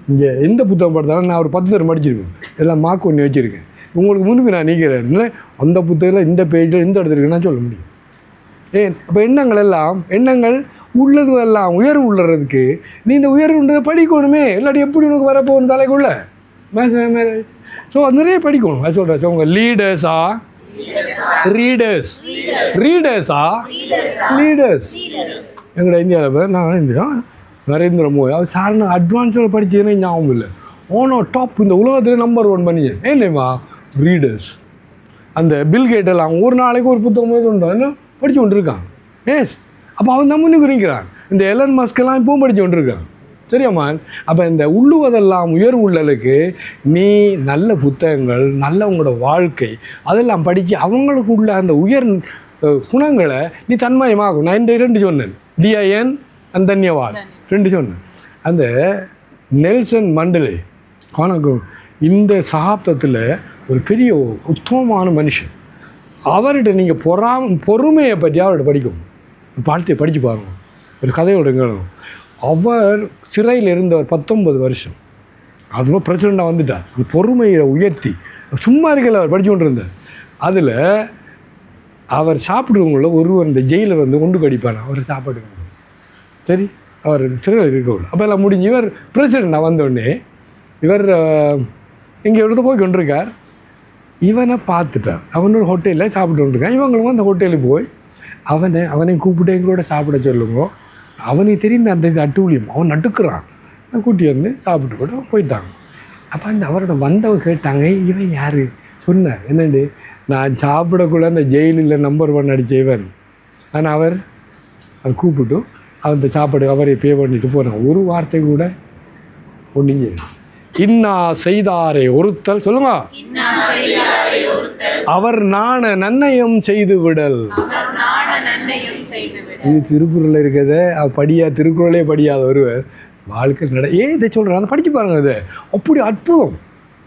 இங்கே எந்த புத்தகம் படித்தாலும் நான் ஒரு 10 தரம் படிச்சிருக்கேன். எல்லாம் மார்க் பண்ணி வச்சுருக்கேன். உங்களுக்கு முன்னுக்கு நான் நீக்கிறேன். அந்த புத்தகத்தில் இந்த பேஜில் இந்த இடத்துல இருக்குன்னு நான் சொல்ல முடியும். அப்போ எண்ணங்கள் உள்ளது எல்லாம் உயர்வு உள்ளதுக்கு நீ இந்த உயர்வுன்றதை படிக்கணுமே. இல்லாட்டி எப்படி உனக்கு வரப்போகணும் தலைக்குள்ள ஸோ அது நிறைய படிக்கணும். அது சொல்கிறேன். ஸோ உங்கள் லீடர்ஸா லீடர்ஸ் எங்களோட இந்தியாவில் நான் இந்தியா நரேந்திர மோடி அவர் சார்ந்த அட்வான்ஸில் படித்ததுன்னு ஞாபகம் இல்லை. டாப் இந்த உலகத்தில் நம்பர் 1 பண்ணிங்க இல்லைம்மா ரீடர்ஸ். அந்த பில்கேட்டெல்லாம் ஒரு நாளைக்கு ஒரு புத்தகம் என்ன படித்து கொண்டு இருக்கான். அப்போ அவன் தான் முன்னுக்கு நிற்கிறான். இந்த எலன் மஸ்கெல்லாம் இப்பவும் படித்து கொண்டு இருக்கான். சரியாம்மா. அப்போ இந்த உள்ளுவதெல்லாம் உயர்வு உள்ளலுக்கு நீ நல்ல புத்தகங்கள், நல்ல உங்களோட வாழ்க்கை அதெல்லாம் படித்து அவங்களுக்கு உள்ள அந்த உயர் குணங்களை நீ தன்மயமாகும். நான் இந்த 2 சொன்னேன், டிஐஎன் அந்த தன்யவாத் 2 சொன்னேன். அந்த நெல்சன் மண்டலே காணக்கு இந்த சகாப்தத்தில் ஒரு பெரிய உத்தமமான மனுஷன். அவர்கிட்ட நீங்கள் பொறுமையை பற்றி அவர்கிட்ட படிக்கணும். பாடத்தை படித்து பாருங்கள். ஒரு கதையோட கேளுங்க. அவர் சிறையில் இருந்தவர் 19 வருஷம். அதுவும் பிரசிடண்டாக வந்துட்டார். அந்த பொறுமையை உயர்த்தி சும்மா இருக்கல அவர் படித்து கொண்டு இருந்தார். அதில் அவர் சாப்பிடுவங்கள ஒருவர் இந்த ஜெயிலில் வந்து கொண்டு கடிப்பார் அவர் சாப்பாடு. சரி, அவர் சிறையில் இருக்கவில்லை. அப்போ எல்லாம் முடிஞ்சு இவர் பிரசிடண்டாக வந்தோடனே இவர் இங்கே எடுத்து போய் கொண்டிருக்கார். இவனை பார்த்துட்டார். அவன் ஒரு ஹோட்டலில் சாப்பிட்டு கொண்டிருக்கான். இவங்களும் அந்த ஹோட்டலுக்கு போய் அவனையும் கூப்பிட்டு எங்களோட சாப்பிட சொல்லுங்க. அவனுக்கு தெரிந்த அந்த இது அட்டூழியம் அவன் நட்டுக்கிறான். கூட்டி வந்து சாப்பிட்டு கூட போயிட்டாங்க. அப்போ அந்த அவரோட வந்தவங்க கேட்டாங்க, இவன் யார் சொன்னார். என்னண்டு, நான் சாப்பிடக்குள்ள அந்த ஜெயிலில் நம்பர் 1 அடித்தவன். ஆனால் அவர் கூப்பிட்டு அந்த சாப்பாடு அவரை பே பண்ணிட்டு போனான். ஒரு வார்த்தை கூட ஒன்றுங்க. இன்னா செய்தாரே ஒருத்தல் சொல்லுங்க, அவர் நாண நன்னயம் செய்து விடல். இது திருக்குறள் இருக்கிறத திருக்குறளே படியாத ஒருவர் வாழ்க்கை இதை சொல்கிறேன். அதை படித்து பாருங்க. இது அப்படி அற்புதம்.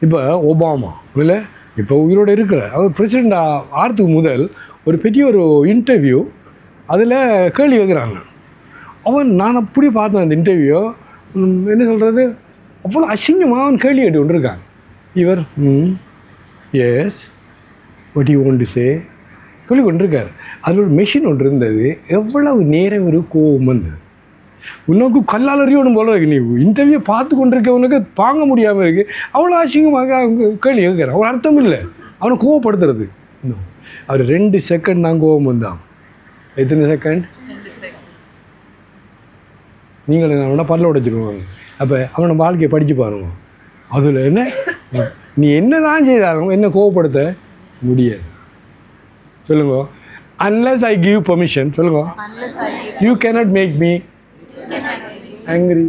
இப்போ ஒபாமா இல்லை இப்போ உயிரோடு இருக்கிற அவர் பிரசிடெண்ட் ஆகிறதுக்கு முதல் ஒரு பெரிய ஒரு இன்டர்வியூ அதில் கேள்வி வைக்கிறாங்க. நான் அப்படி பார்த்தேன் அந்த இன்டர்வியூ. என்ன சொல்கிறது, அவ்வளோ அசிங்கமாக அவன் கேள்வி கேட்டு கொண்டிருக்காங்க. இவர் yes what you want to say சொல்லி கொண்டிருக்காரு. அதில் ஒரு மெஷின் ஒன்று இருந்தது. எவ்வளவு நேரம் ஒரு கோவம் வந்தது. உனக்கு கல்லாலறியோடும் போல இருக்கு. நீ இன்டர்வியூ பார்த்து கொண்டிருக்கவனுக்கு தாங்க முடியாமல் இருக்குது. அவ்வளோ அசிங்கமாக அவங்க கேள்வி கேட்குறான். ஒரு அர்த்தம் இல்லை அவனை கோவப்படுத்துறது. இன்னும் அவர் 2 செகண்ட் தான் கோவம் வந்தான். எத்தனை செகண்ட்? நீங்கள் அவனை பல்ல உடைச்சிடுவாங்க. அப்போ அவனை வாழ்க்கையை படித்து பாருங்க. அதில் என்ன நீ என்ன தான் செய்தாலும் என்ன கோவப்படுத்த முடியாது. சொல்லுங்க. Unless I give permission. சொல்லுங்க. You cannot make me angry.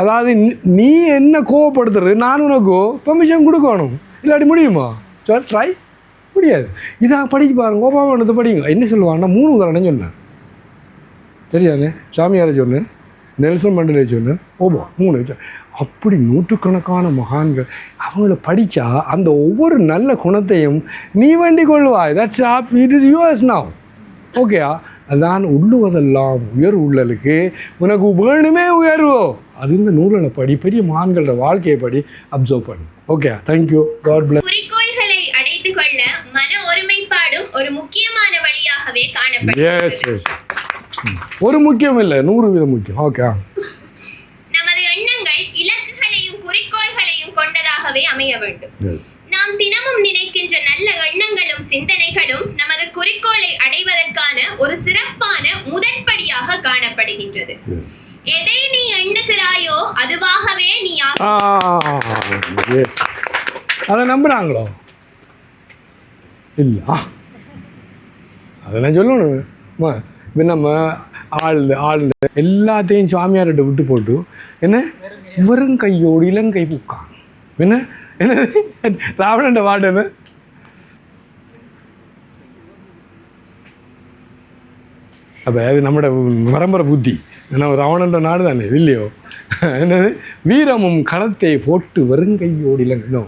அதாவது நீ என்ன கோவப்படுத்துறது, நான் உனக்கு பெர்மிஷன் கொடுக்கணும். இல்லாட்டி முடியுமா? சார் ட்ரை முடியாது. இதாக படிக்க பாருங்க. ஓபாமானத்தை படிங்க. என்ன சொல்லுவாங்கன்னா 3 உதாரணம் சொன்னேன். சரியானே? சாமியாரை சொன்னேன், நெல்சன் மண்டலே சொன்னேன், ஓபா 3. அப்படி நூற்றுக்கணக்கான மகான்கள் அவங்கள படித்தா அந்த ஒவ்வொரு நல்ல குணத்தையும் நீ வேண்டி கொள்வாய். That's app it is US now. ஓகேயா? அதான் உள்ளுவதெல்லாம் உயர்வு உள்ளலுக்கு உனக்கு வேணுமே உயர்வோ. அது இந்த நூலில் படி, பெரிய மகான்களோட வாழ்க்கையை படி, அப்சர்வ் பண்ணு. Okay, thank you. God bless. குறிக்கோள்களை அடைந்து கொள்ள மன ஒருமைப்பாடும் ஒரு முக்கியமான வழியாகவே காணப்படுகிறது. ஒரு முக்கியம் இல்லை, 100% முக்கியம். ஓகே. நமது எண்ணங்கள் இலக்குகளையும் குறிக்கோள்களையும் கொண்டதாகவே அமைய வேண்டும். நாம் தினமும் நினைக்கின்ற நல்ல எண்ணங்களும் சிந்தனைகளும் நமது குறிக்கோளை அடைவதற்கான ஒரு சிறப்பான முதற்படியாக காணப்படுகின்றது. எதை நீ எண்ணுகிறாயோ அதுவாகவே நீ அதை நம்புறாங்களோ இல்லை? அதை நான் சொல்லணும். இப்போ நம்ம ஆள் எல்லாத்தையும் சுவாமியார்கிட்ட விட்டு போட்டு என்ன வெறும் கையோடு இளங்கை பூக்கான். என்ன என்ன ராவணன் வார்டு என்ன? அப்போ அது நம்மளோட பரம்பரை புத்தி. நம்ம ராவணன்ற நாடு தானே இல்லையோ? என்னது வீரமும் களத்தை போட்டு வெறுங்கையோடு இளங்கை.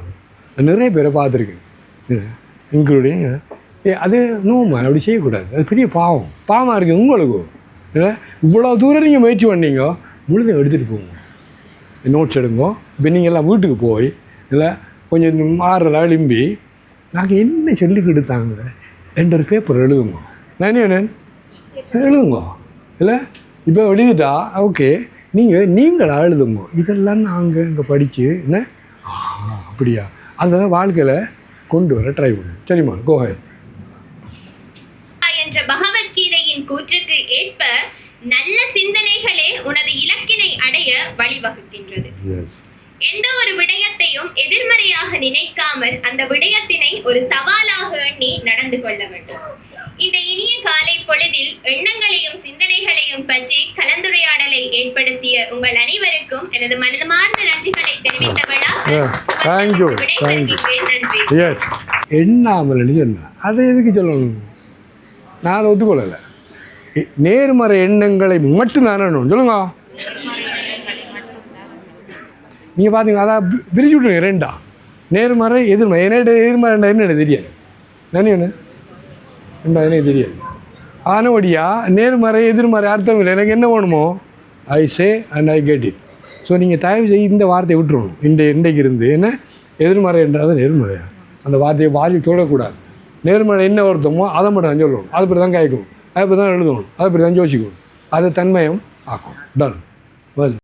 நிறைய பேரை பார்த்துருக்கேன், இன்க்ளூடிங் அது நோமா. அப்படி செய்யக்கூடாது. அது பெரிய பாவமாக இருக்குது உங்களுக்கு. இல்லை இவ்வளோ தூரம் நீங்கள் முயற்சி பண்ணீங்க, முழுதை எடுத்துகிட்டு போங்க, நோட்ஸ் எடுங்கோ. இப்போ நீங்கள் எல்லாம் வீட்டுக்கு போய் இல்லை கொஞ்சம் 6 எழும்பி நாங்கள் என்ன சொல்லி கொடுத்தாங்க 2 பேப்பர் எழுதுங்க. நானே எழுதுங்க. இல்லை இப்போ எழுதிட்டா ஓகே, நீங்களா எழுதுங்க. இதெல்லாம் நாங்கள் இங்கே படித்து என்ன அப்படியா அதை வாழ்க்கையில் கொண்டு வர ட்ரை பண்ணுங்க. சரிம்மா, கோஹை. என்ற பகவத்கீதையின் கூற்றுக்கு ஏற்ப நல்ல சிந்தனைகளே உனது இலக்கினை அடைய வழிவகுக்கின்றது. எந்த ஒரு விடயத்தையும் எதிர்மறையாக நினைக்காமல் அந்த விடயத்தினை ஒரு சவாலாக எண்ணி நடந்து கொள்ள வேண்டும். இந்த இனிய காலை பொழுதில் எண்ணங்களையும் சிந்தனைகளையும் பற்றி கலந்துரையாடலை ஏற்படுத்திய உங்கள் அனைவருக்கும் எனது மனமார்ந்த நன்றிகளை தெரிவித்தவளாக நன்றி. எண்ணாமல் சொன்ன அதை எதுக்கு சொல்லணும்? நான் அதை ஒத்துக்கொள்ளலை. நேர்மறை எண்ணங்களை மட்டும் தானே சொல்லுங்க. நீங்கள் பார்த்தீங்க, அதான் பிரிச்சு விட்ருங்க 2. நேர்மறை எதிர்மறை. எதிர்மறை என்ன தெரியாது. நன்றி என்ன எனக்கு தெரியாது. ஆனபடியா நேர்மறை எதிர்மறை அர்த்தம் இல்லை. எனக்கு என்ன வேணுமோ I say and I get it. So நீங்கள் தயவு செய்ய இந்த வார்த்தையை விட்டுருணும். இன்றைக்கு இருந்து என்ன எதிர்மறை என்றால் நேர்மறையா அந்த வார்த்தையை வாரி சொல்லக்கூடாது. நேர்மறை என்ன வருத்தமோ அதை மட்டும் தான் சொல்லணும். அது பற்றி தான் கேட்கணும், அதை பற்றி தான் எழுதணும், அதை பற்றி தான் யோசிக்கணும். அதை தன்மயம் ஆக்கும். டன்.